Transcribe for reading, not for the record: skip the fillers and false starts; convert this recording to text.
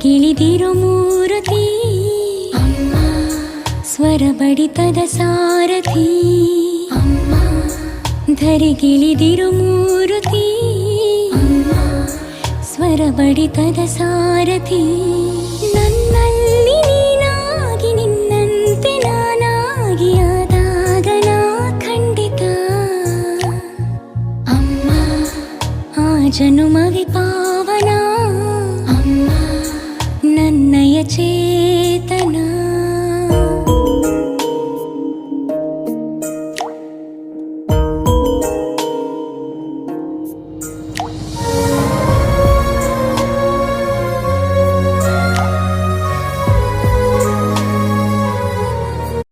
ಧರೆಗಿಳಿದಿರು ಮೂರುತಿ ಅಮ್ಮ, ಸ್ವರ ಬಡಿತದ ಸಾರಥಿ ಅಮ್ಮ, ಧರೆಗಿಳಿದಿರು ಮೂರುತಿ ಅಮ್ಮ, ಸ್ವರ ಬಡಿತದ ಸಾರಥಿ. ನನ್ನಲ್ಲಿ ನೀನಾಗಿ ನಿನ್ನಂತೆ ನಾನಾಗಿ ಆದಾಗ ನಾ ಖಂಡಿತ ಅಮ್ಮ, ಆ ಜನುಮವೇ